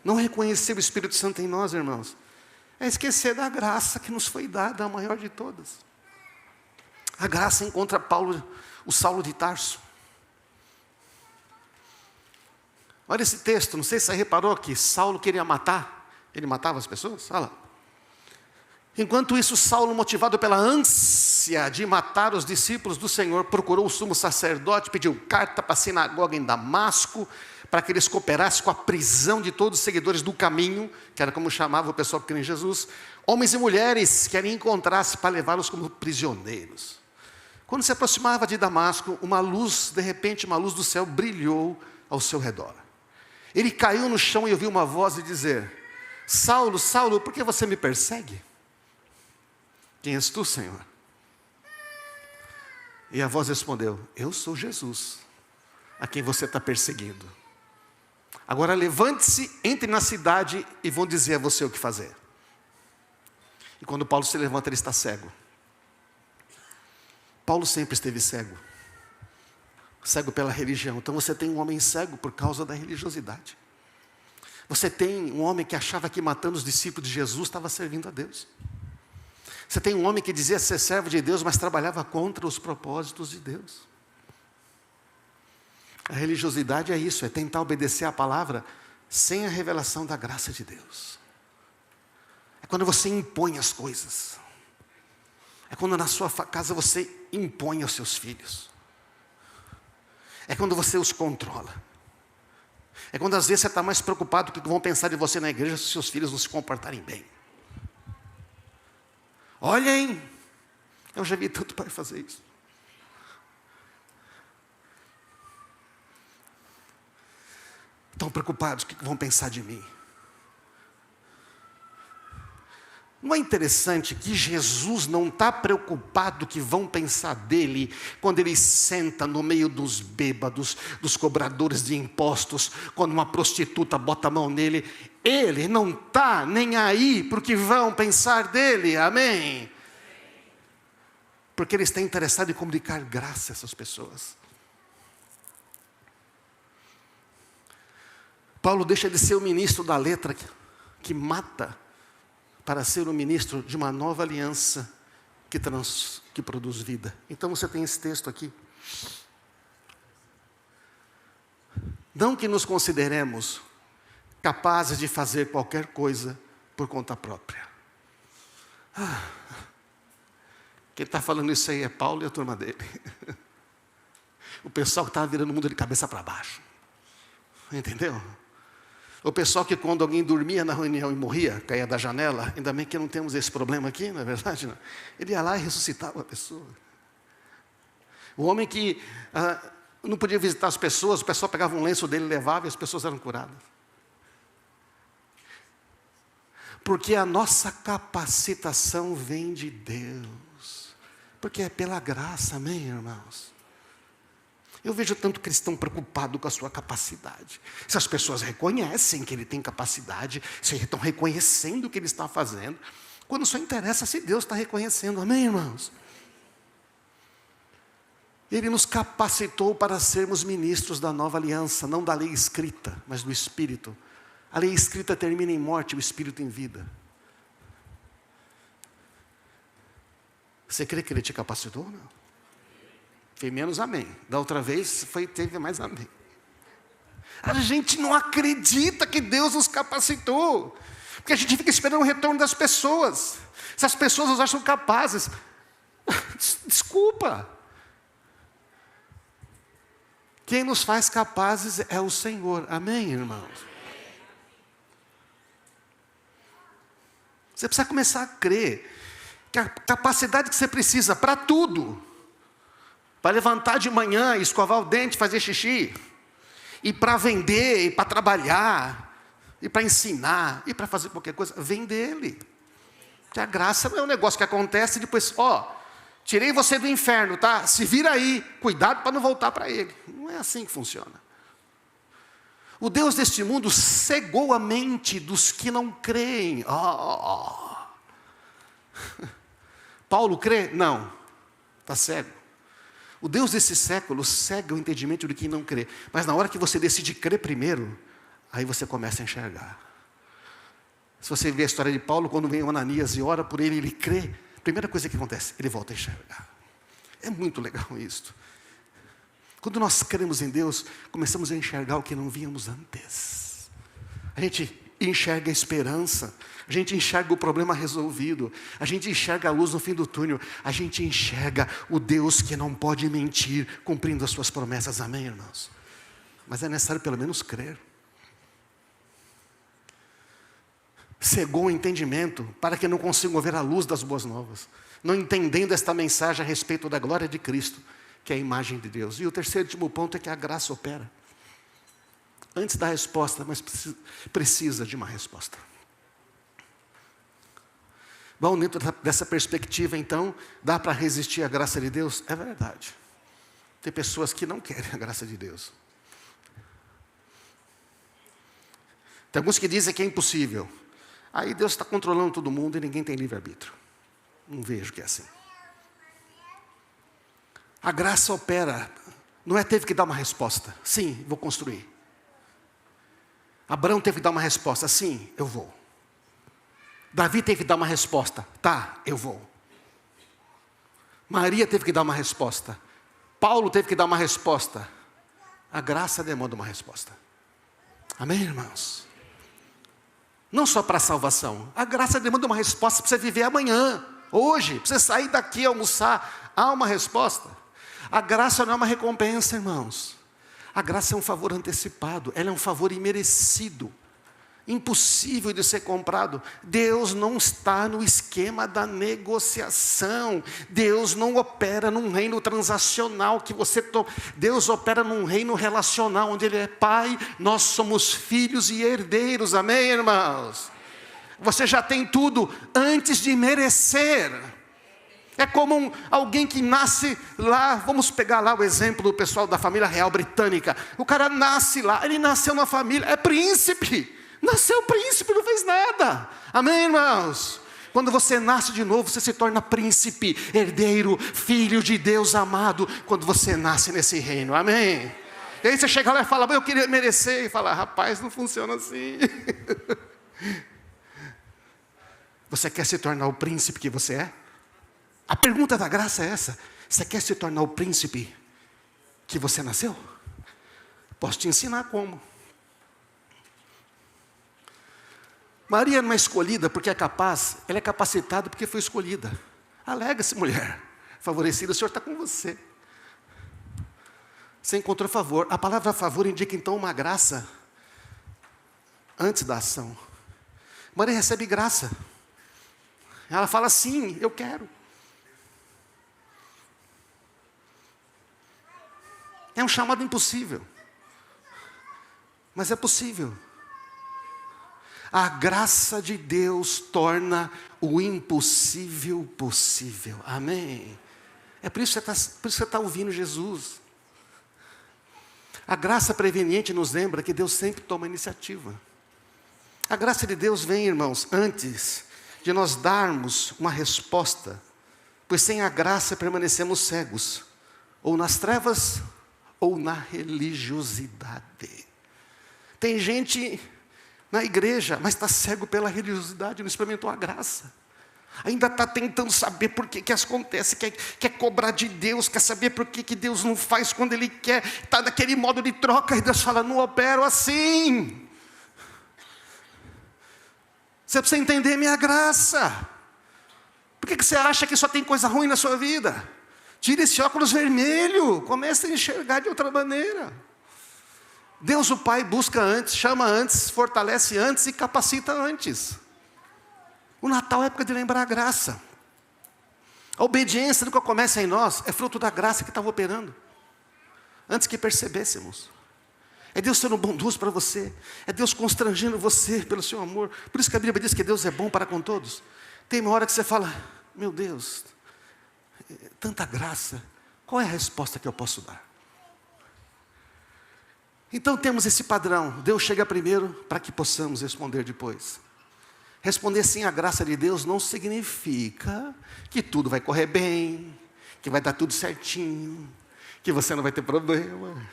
Não reconhecer o Espírito Santo em nós, irmãos, é esquecer da graça que nos foi dada, a maior de todas. A graça encontra Paulo, o Saulo de Tarso. Olha esse texto, não sei se você reparou que Saulo queria matar, ele matava as pessoas, olha lá. Enquanto isso, Saulo, motivado pela ânsia de matar os discípulos do Senhor, procurou o sumo sacerdote, pediu carta para a sinagoga em Damasco, para que eles cooperassem com a prisão de todos os seguidores do caminho, que era como chamava o pessoal que cria em Jesus, homens e mulheres que ele encontrasse para levá-los como prisioneiros. Quando se aproximava de Damasco, uma luz, de repente uma luz do céu brilhou ao seu redor. Ele caiu no chão e ouviu uma voz dizer, Saulo, Saulo, por que você me persegue? Quem és tu, Senhor? E a voz respondeu, eu sou Jesus, a quem você está perseguindo. Agora levante-se, entre na cidade e vão dizer a você o que fazer. E quando Paulo se levanta, ele está cego. Paulo sempre esteve cego. Cego pela religião. Então você tem um homem cego por causa da religiosidade. Você tem um homem que achava que matando os discípulos de Jesus estava servindo a Deus. Você tem um homem que dizia ser servo de Deus, mas trabalhava contra os propósitos de Deus. A religiosidade é isso, é tentar obedecer a palavra sem a revelação da graça de Deus. É quando você impõe as coisas. É quando na sua casa você impõe aos seus filhos. É quando você os controla. É quando às vezes você está mais preocupado com o que vão pensar de você na igreja se seus filhos não se comportarem bem. Olhem, eu já vi tanto pai fazer isso. Estão preocupados com o que vão pensar de mim. Não é interessante que Jesus não está preocupado que vão pensar dele quando ele senta no meio dos bêbados, dos cobradores de impostos, quando uma prostituta bota a mão nele. Ele não está nem aí para o que vão pensar dele, amém? Porque ele está interessado em comunicar graça a essas pessoas. Paulo deixa de ser o ministro da letra que mata, para ser o ministro de uma nova aliança que produz vida. Então você tem esse texto aqui. Não que nos consideremos capazes de fazer qualquer coisa por conta própria. Quem está falando isso aí é Paulo e a turma dele. O pessoal que estava virando o mundo de cabeça para baixo. Entendeu? O pessoal que quando alguém dormia na reunião e morria, caía da janela, ainda bem que não temos esse problema aqui, não é verdade? Não? Ele ia lá e ressuscitava a pessoa. O homem que não podia visitar as pessoas, o pessoal pegava um lenço dele, levava e as pessoas eram curadas. Porque a nossa capacitação vem de Deus. Porque é pela graça, amém, irmãos? Eu vejo tanto cristão preocupado com a sua capacidade. Se as pessoas reconhecem que ele tem capacidade, se estão reconhecendo o que ele está fazendo, quando só interessa se Deus está reconhecendo, amém, irmãos? Ele nos capacitou para sermos ministros da nova aliança, não da lei escrita, mas do Espírito. A lei escrita termina em morte, o Espírito em vida. Você crê que ele te capacitou ou não? Tem menos amém. Da outra vez teve mais amém. A gente não acredita que Deus nos capacitou. Porque a gente fica esperando o retorno das pessoas. Se as pessoas nos acham capazes. Desculpa. Quem nos faz capazes é o Senhor. Amém, irmãos? Você precisa começar a crer que a capacidade que você precisa para tudo, para levantar de manhã, escovar o dente, fazer xixi, e para vender, e para trabalhar, e para ensinar, e para fazer qualquer coisa, vem dele. Porque a graça não é um negócio que acontece e depois, tirei você do inferno, tá? Se vira aí, cuidado para não voltar para ele. Não é assim que funciona. O Deus deste mundo cegou a mente dos que não creem. Paulo crê? Não, está cego. O Deus desse século cega o entendimento de quem não crê. Mas na hora que você decide crer primeiro, aí você começa a enxergar. Se você vê a história de Paulo, quando vem o Ananias e ora por ele, ele crê. A primeira coisa que acontece, ele volta a enxergar. É muito legal isso. Quando nós cremos em Deus, começamos a enxergar o que não víamos antes. A gente enxerga a esperança. A gente enxerga o problema resolvido. A gente enxerga a luz no fim do túnel. A gente enxerga o Deus que não pode mentir, cumprindo as suas promessas. Amém, irmãos? Mas é necessário pelo menos crer. Cegou o entendimento para que não consigam ver a luz das boas novas. Não entendendo esta mensagem a respeito da glória de Cristo, que é a imagem de Deus. E o terceiro e último ponto é que a graça opera. Antes da resposta, mas precisa de uma resposta. Bom, dentro dessa perspectiva, então, dá para resistir à graça de Deus? É verdade. Tem pessoas que não querem a graça de Deus. Tem alguns que dizem que é impossível. Aí Deus está controlando todo mundo e ninguém tem livre-arbítrio. Não vejo que é assim. A graça opera. Noé teve que dar uma resposta. Sim, vou construir. Abraão teve que dar uma resposta. Sim, eu vou. Davi teve que dar uma resposta. Tá, eu vou. Maria teve que dar uma resposta. Paulo teve que dar uma resposta. A graça demanda uma resposta. Amém, irmãos? Não só para a salvação. A graça demanda uma resposta para você viver amanhã, hoje. Para você sair daqui e almoçar. Há uma resposta. A graça não é uma recompensa, irmãos. A graça é um favor antecipado. Ela é um favor imerecido. Impossível de ser comprado. Deus não está no esquema da negociação. Deus não opera num reino transacional que você Deus opera num reino relacional, onde Ele é Pai, nós somos filhos e herdeiros. Amém, irmãos? Você já tem tudo antes de merecer. É como alguém que nasce lá, vamos pegar lá o exemplo do pessoal da família real britânica. O cara nasce lá, ele nasceu na família, é príncipe. Nasceu príncipe, não fez nada. Amém, irmãos? Quando você nasce de novo, você se torna príncipe, herdeiro, filho de Deus amado, quando você nasce nesse reino. Amém? E aí você chega lá e fala, eu queria merecer. E fala, rapaz, não funciona assim. Você quer se tornar o príncipe que você é? A pergunta da graça é essa. Você quer se tornar o príncipe que você nasceu? Posso te ensinar como. Maria não é escolhida porque é capaz, ela é capacitada porque foi escolhida. Alega-se, mulher, favorecida, o Senhor está com você. Você encontrou favor. A palavra favor indica então uma graça antes da ação. Maria recebe graça. Ela fala, sim, eu quero. É um chamado impossível, mas é possível. A graça de Deus torna o impossível possível. Amém? É por isso que você está ouvindo Jesus. A graça preveniente nos lembra que Deus sempre toma iniciativa. A graça de Deus vem, irmãos, antes de nós darmos uma resposta, pois sem a graça permanecemos cegos, ou nas trevas, ou na religiosidade. Tem gente na igreja, mas está cego pela religiosidade, não experimentou a graça. Ainda está tentando saber por que isso acontece, quer cobrar de Deus, quer saber por que Deus não faz quando Ele quer, está naquele modo de troca, e Deus fala, não opero assim. Você precisa entender minha graça. Por que você acha que só tem coisa ruim na sua vida? Tire esse óculos vermelho, comece a enxergar de outra maneira. Deus o Pai busca antes, chama antes, fortalece antes e capacita antes. O Natal é época de lembrar a graça. A obediência nunca começa em nós, é fruto da graça que estava operando. Antes que percebêssemos. É Deus sendo bondoso para você. É Deus constrangendo você pelo seu amor. Por isso que a Bíblia diz que Deus é bom para com todos. Tem uma hora que você fala, meu Deus, tanta graça, qual é a resposta que eu posso dar? Então temos esse padrão, Deus chega primeiro para que possamos responder depois. Responder sim à graça de Deus não significa que tudo vai correr bem, que vai dar tudo certinho, que você não vai ter problema.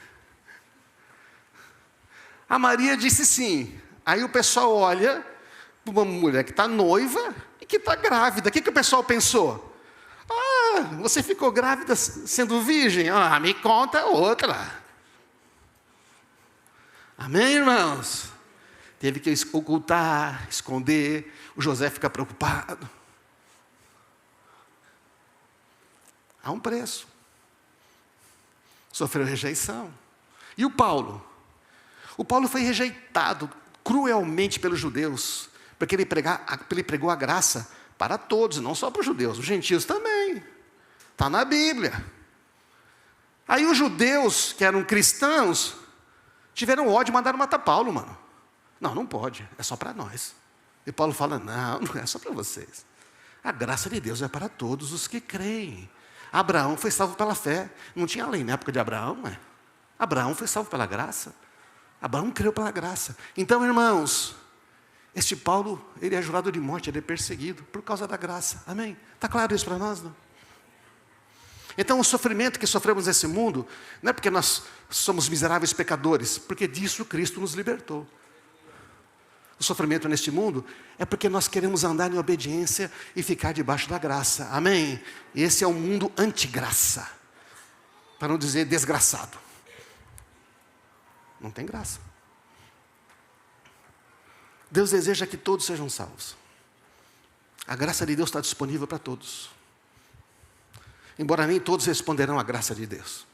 A Maria disse sim, aí o pessoal olha para uma mulher que está noiva e que está grávida. O que o pessoal pensou? Ah, você ficou grávida sendo virgem? Ah, me conta outra. Amém, irmãos? Teve que ocultar, esconder. O José fica preocupado. Há um preço. Sofreu rejeição. E o Paulo? O Paulo foi rejeitado cruelmente pelos judeus, porque ele pregou a graça para todos, não só para os judeus, os gentios também. Está na Bíblia. Aí os judeus, que eram cristãos, tiveram ódio e mandaram matar Paulo, mano. Não pode, é só para nós. E Paulo fala, não é só para vocês. A graça de Deus é para todos os que creem. Abraão foi salvo pela fé. Não tinha lei na época de Abraão, né? Abraão foi salvo pela graça. Abraão creu pela graça. Então, irmãos, este Paulo, ele é jurado de morte, ele é perseguido por causa da graça. Amém? Está claro isso para nós, não? Então, o sofrimento que sofremos nesse mundo, não é porque nós somos miseráveis pecadores, porque disso Cristo nos libertou. O sofrimento neste mundo é porque nós queremos andar em obediência e ficar debaixo da graça. Amém? Esse é um mundo antigraça, para não dizer desgraçado. Não tem graça. Deus deseja que todos sejam salvos. A graça de Deus está disponível para todos. Embora nem todos responderão à graça de Deus.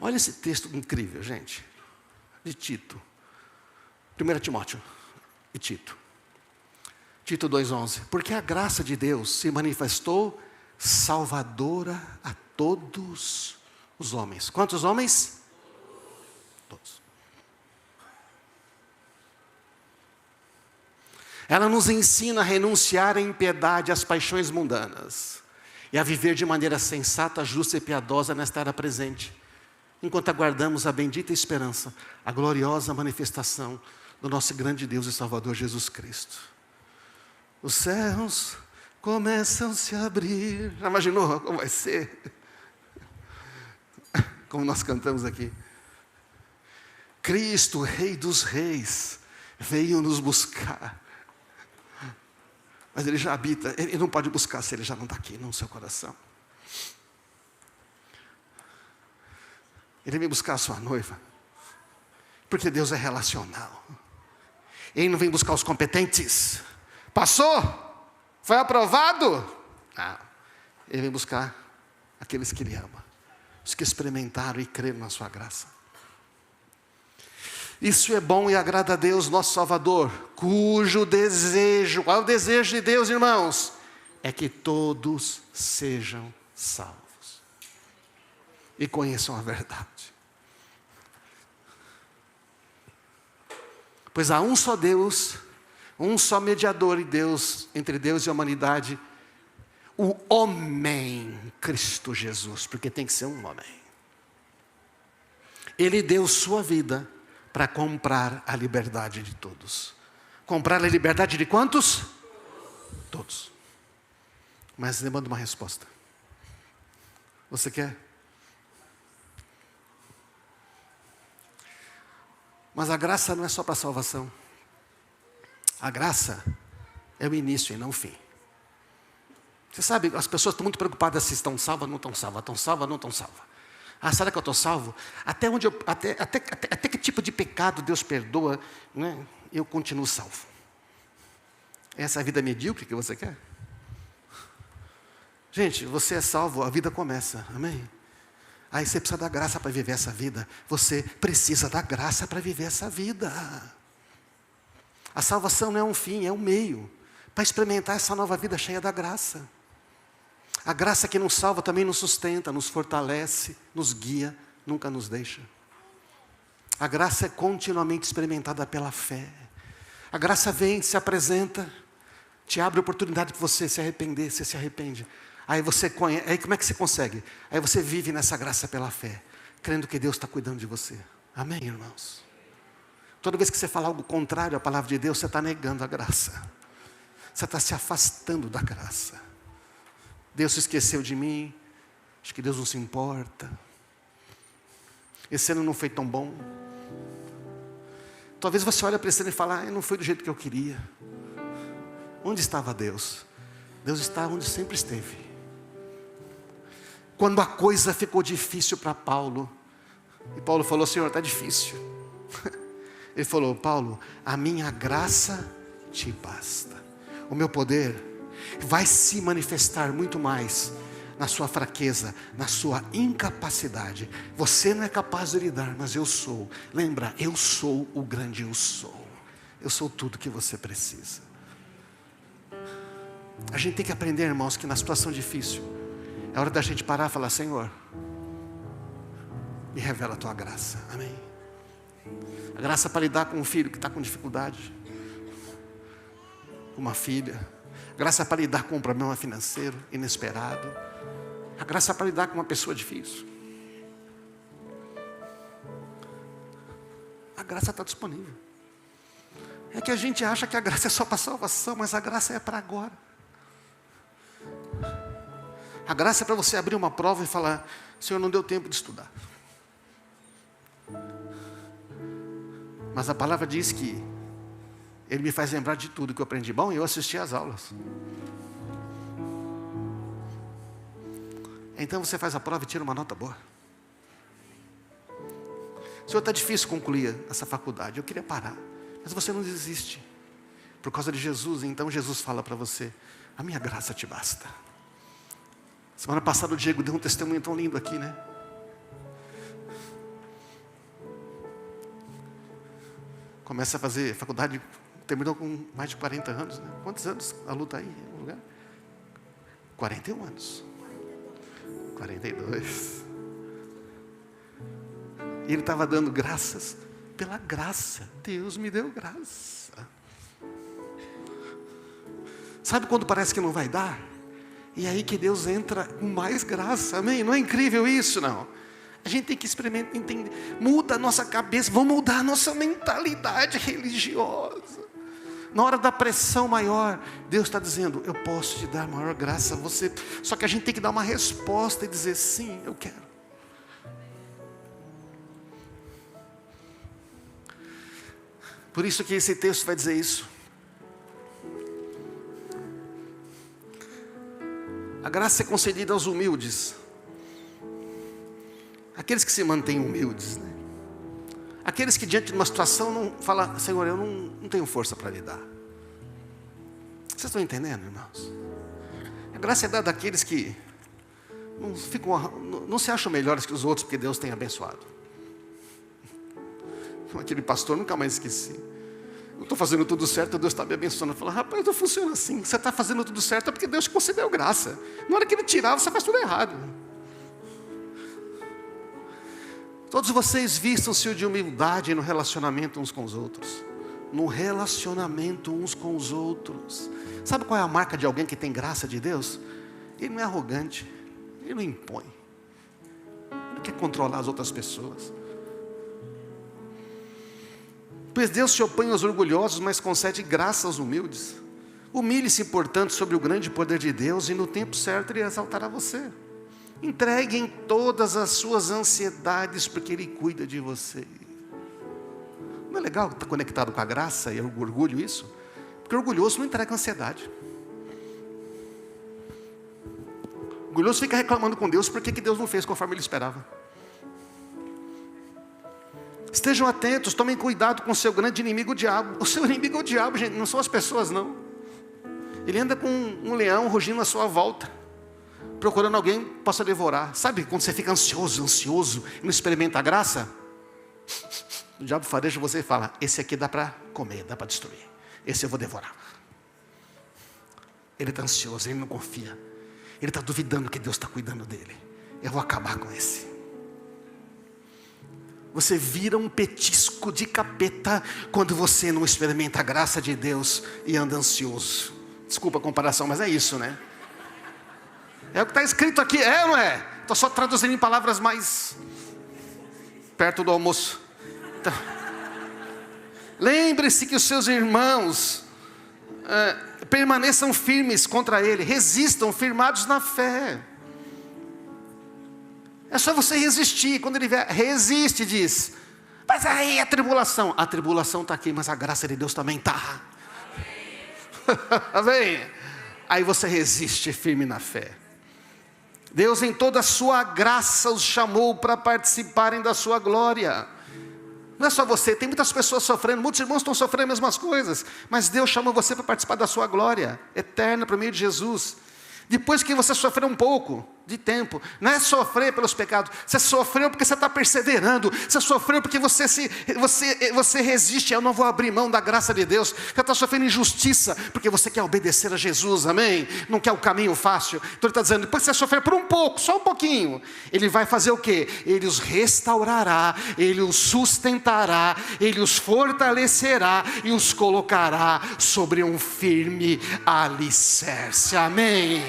Olha esse texto incrível, gente. De Tito. 1 Timóteo e Tito. Tito 2,11. Porque a graça de Deus se manifestou salvadora a todos os homens. Quantos homens? Todos. Ela nos ensina a renunciar à impiedade, às paixões mundanas, e a viver de maneira sensata, justa e piedosa nesta era presente, enquanto aguardamos a bendita esperança, a gloriosa manifestação do nosso grande Deus e Salvador Jesus Cristo. Os céus começam a se abrir. Já imaginou como vai ser? Como nós cantamos aqui. Cristo, Rei dos Reis, veio nos buscar. Mas Ele já habita, Ele não pode buscar se Ele já não está aqui no seu coração. Ele vem buscar a sua noiva, porque Deus é relacional. Ele não vem buscar os competentes. Passou? Foi aprovado? Não. Ele vem buscar aqueles que Ele ama, os que experimentaram e creram na sua graça. Isso é bom e agrada a Deus, nosso Salvador, cujo desejo, qual é o desejo de Deus, irmãos? É que todos sejam salvos e conheçam a verdade. Pois há um só Deus, um só mediador entre Deus e a humanidade, o homem, Cristo Jesus, porque tem que ser um homem. Ele deu sua vida para comprar a liberdade de todos. Comprar a liberdade de quantos? Todos. Mas demanda uma resposta. Você quer? Mas a graça não é só para salvação. A graça é o início e não o fim. Você sabe, as pessoas estão muito preocupadas se estão salvas ou não estão salvas. Estão salvas ou não estão salvas. Ah, será que eu estou salvo? Até que tipo de pecado Deus perdoa, né? Eu continuo salvo. Essa é a vida medíocre que você quer? Gente, você é salvo, a vida começa, amém? Aí você precisa da graça para viver essa vida. Você precisa da graça para viver essa vida. A salvação não é um fim, é um meio para experimentar essa nova vida cheia da graça. A graça que nos salva também nos sustenta, nos fortalece, nos guia, nunca nos deixa. A graça é continuamente experimentada pela fé. A graça vem, se apresenta, te abre a oportunidade para você se arrepender, você se arrepende. Aí você conhece, aí como é que você consegue? Aí você vive nessa graça pela fé, crendo que Deus está cuidando de você. Amém, irmãos? Toda vez que você fala algo contrário à palavra de Deus, você está negando a graça. Você está se afastando da graça. Deus se esqueceu de mim. Acho que Deus não se importa. Esse ano não foi tão bom. Talvez você olhe para esse ano e fale, não foi do jeito que eu queria. Onde estava Deus? Deus está onde sempre esteve. Quando a coisa ficou difícil para Paulo, e Paulo falou, Senhor, está difícil. Ele falou, Paulo, a minha graça te basta. O meu poder vai se manifestar muito mais na sua fraqueza, na sua incapacidade. Você não é capaz de lidar, mas eu sou. Lembra, eu sou o grande eu sou. Eu sou tudo que você precisa. A gente tem que aprender, irmãos, que na situação difícil, é hora da gente parar e falar, Senhor, me revela a tua graça. Amém. A graça para lidar com um filho que está com dificuldade, com uma filha. A graça para lidar com um problema financeiro inesperado. A graça para lidar com uma pessoa difícil. A graça está disponível. É que a gente acha que a graça é só para salvação, mas a graça é para agora. A graça é para você abrir uma prova e falar, Senhor, não deu tempo de estudar. Mas a palavra diz que Ele me faz lembrar de tudo que eu aprendi. Bom, eu assisti às aulas. Então você faz a prova e tira uma nota boa. Senhor, está difícil concluir essa faculdade. Eu queria parar. Mas você não desiste. Por causa de Jesus, então Jesus fala para você, a minha graça te basta. Semana passada o Diego deu um testemunho tão lindo aqui, né? Começa a fazer faculdade, terminou com mais de 40 anos, né? Quantos anos a luta aí no lugar? 41 anos. 42. E ele estava dando graças pela graça. Deus me deu graça. Sabe quando parece que não vai dar? E aí que Deus entra com mais graça, amém? Não é incrível isso, não? A gente tem que experimentar, entender, muda a nossa cabeça, vamos mudar a nossa mentalidade religiosa. Na hora da pressão maior, Deus está dizendo, eu posso te dar maior graça a você. Só que a gente tem que dar uma resposta e dizer, sim, eu quero. Por isso que esse texto vai dizer isso. A graça é concedida aos humildes. Aqueles que se mantêm humildes, né? Aqueles que diante de uma situação não falam, Senhor, eu não tenho força para lidar. Vocês estão entendendo, irmãos? A graça é dada àqueles que não se acham melhores que os outros porque Deus tem abençoado. Aquele pastor, nunca mais esqueci. Eu estou fazendo tudo certo, Deus está me abençoando. Eu falo, rapaz, não funciona assim. Você está fazendo tudo certo é porque Deus te concedeu graça. Na hora que Ele tirar, você faz tudo errado. Todos vocês vistam-se de humildade no relacionamento uns com os outros. No relacionamento uns com os outros. Sabe qual é a marca de alguém que tem graça de Deus? Ele não é arrogante. Ele não impõe. Ele não quer controlar as outras pessoas. Pois Deus se opõe aos orgulhosos, mas concede graça aos humildes. Humilhe-se, portanto, sobre o grande poder de Deus, e no tempo certo Ele exaltará você. Entreguem todas as suas ansiedades, porque Ele cuida de você. Não é legal estar conectado com a graça e o orgulho isso? Porque o orgulhoso não entrega ansiedade. O orgulhoso fica reclamando com Deus porque que Deus não fez conforme ele esperava. Estejam atentos, tomem cuidado com o seu grande inimigo, o diabo. O seu inimigo é o diabo, gente, não são as pessoas, não. Ele anda com um leão rugindo à sua volta, procurando alguém que possa devorar. Sabe quando você fica ansioso e não experimenta a graça? O diabo fareja você e fala, esse aqui dá para comer, dá para destruir. Esse eu vou devorar. Ele está ansioso, ele não confia. Ele está duvidando que Deus está cuidando dele. Eu vou acabar com esse. Você vira um petisco de capeta quando você não experimenta a graça de Deus e anda ansioso. Desculpa a comparação, mas é isso, né? É o que está escrito aqui, é ou não é? Estou só traduzindo em palavras mais perto do almoço. Então, lembre-se que os seus irmãos permaneçam firmes contra ele, resistam firmados na fé. É só você resistir. Quando ele vier, resiste, diz. Mas aí a tribulação está aqui, mas a graça de Deus também está. Amém? Aí você resiste firme na fé. Deus em toda a sua graça os chamou para participarem da sua glória. Não é só você, tem muitas pessoas sofrendo, muitos irmãos estão sofrendo as mesmas coisas, mas Deus chamou você para participar da sua glória eterna por meio de Jesus. Depois que você sofreu um pouco de tempo, não é sofrer pelos pecados, você sofreu porque você está perseverando, você sofreu porque você resiste, eu não vou abrir mão da graça de Deus, você está sofrendo injustiça, porque você quer obedecer a Jesus, amém? Não quer o caminho fácil, então Ele está dizendo, depois que você sofrer por um pouco, só um pouquinho, Ele vai fazer o quê? Ele os restaurará, Ele os sustentará, Ele os fortalecerá e os colocará sobre um firme alicerce, amém?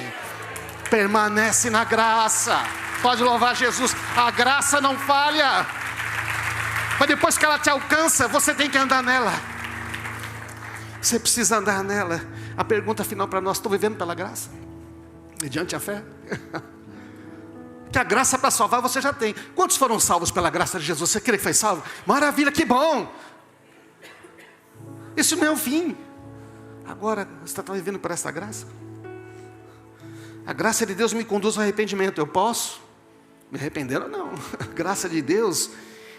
Permanece na graça. Pode louvar Jesus. A graça não falha. Mas depois que ela te alcança, você tem que andar nela. Você precisa andar nela. A pergunta final para nós: estou vivendo pela graça? Mediante a fé? Que a graça para salvar você já tem. Quantos foram salvos pela graça de Jesus? Você crê que foi salvo? Maravilha, que bom. Isso não é o fim. Agora, você está vivendo por essa graça? A graça de Deus me conduz ao arrependimento. Eu posso me arrepender ou não? A graça de Deus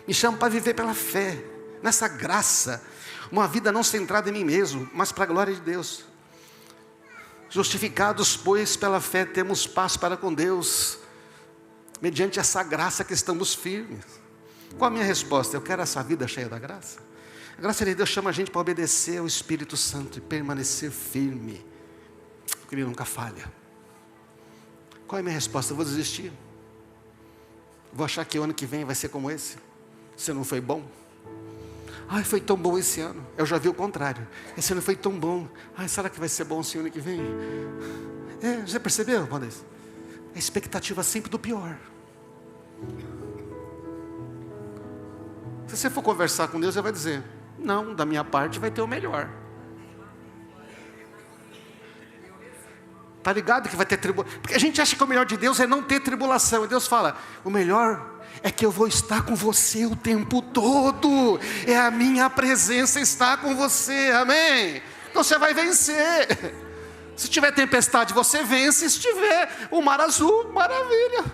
me chama para viver pela fé. Nessa graça. Uma vida não centrada em mim mesmo, mas para a glória de Deus. Justificados, pois, pela fé, temos paz para com Deus. Mediante essa graça que estamos firmes. Qual a minha resposta? Eu quero essa vida cheia da graça. A graça de Deus chama a gente para obedecer ao Espírito Santo e permanecer firme. Porque Ele nunca falha. Qual é a minha resposta? Eu vou desistir. Vou achar que o ano que vem vai ser como esse. Se não foi bom. Ai, foi tão bom esse ano. Eu já vi o contrário. Esse ano foi tão bom. Ai, será que vai ser bom esse ano que vem? Já percebeu, Vanessa? A expectativa sempre do pior. Se você for conversar com Deus, ele vai dizer: não, da minha parte vai ter o melhor. Está ligado que vai ter tribulação? Porque a gente acha que o melhor de Deus é não ter tribulação. E Deus fala: o melhor é que eu vou estar com você o tempo todo. É a minha presença estar com você, amém? Então você vai vencer. Se tiver tempestade, você vence. Se tiver o mar azul, maravilha.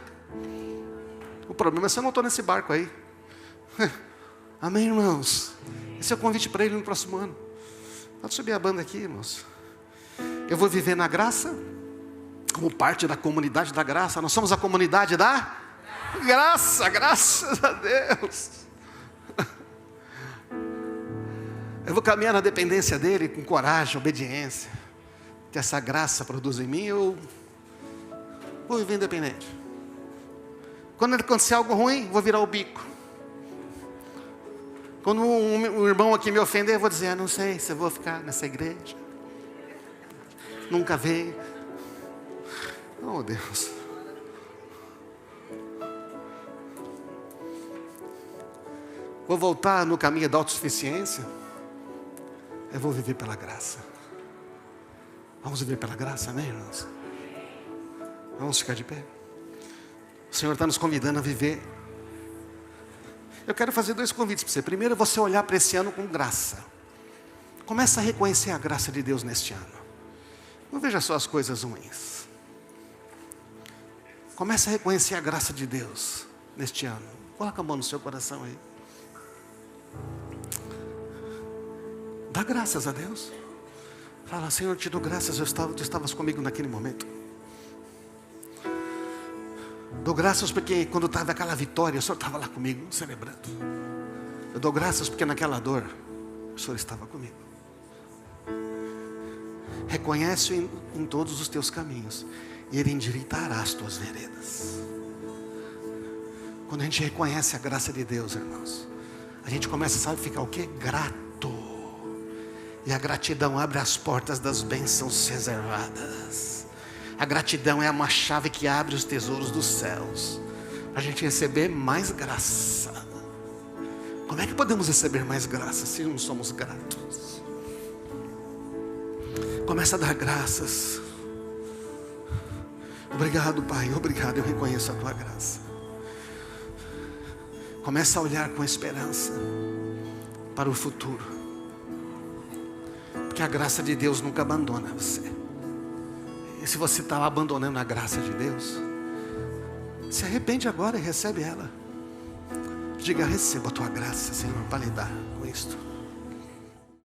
O problema é se eu não estou nesse barco aí. Amém, irmãos? Esse é o convite para ele no próximo ano. Pode subir a banda aqui, irmãos. Eu vou viver na graça, como parte da comunidade da graça. Nós somos a comunidade da graça, graças a Deus. Eu vou caminhar na dependência dele com coragem, obediência. Que essa graça produz em mim, eu vou viver independente. Quando acontecer algo ruim, vou virar o bico. Quando um irmão aqui me ofender, eu vou dizer: não sei se eu vou ficar nessa igreja. Nunca veio. Oh, Deus. Vou voltar no caminho da autossuficiência. Eu vou viver pela graça. Vamos viver pela graça, amém, irmãos? Vamos ficar de pé. O Senhor está nos convidando a viver. Eu quero fazer 2 convites para você. Primeiro, você olhar para esse ano com graça. Começa a reconhecer a graça de Deus neste ano. Não veja só as coisas ruins. Começa a reconhecer a graça de Deus neste ano. Coloca a mão no seu coração aí. Dá graças a Deus. Fala: Senhor, te dou graças, tu estavas comigo naquele momento. Dou graças porque quando estava aquela vitória, o Senhor estava lá comigo, celebrando. Eu dou graças porque naquela dor, o Senhor estava comigo. Reconhece-o em todos os teus caminhos, e Ele endireitará as tuas veredas. Quando a gente reconhece a graça de Deus, irmãos, a gente começa, sabe, a ficar o quê? Grato. E a gratidão abre as portas das bênçãos reservadas. A gratidão é uma chave que abre os tesouros dos céus, para a gente receber mais graça. Como é que podemos receber mais graça se não somos gratos? Começa a dar graças. Obrigado, Pai, obrigado, eu reconheço a Tua graça. Começa a olhar com esperança para o futuro. Porque a graça de Deus nunca abandona você. E se você está abandonando a graça de Deus, se arrepende agora e recebe ela. Diga: receba a tua graça, Senhor, para lidar com isto.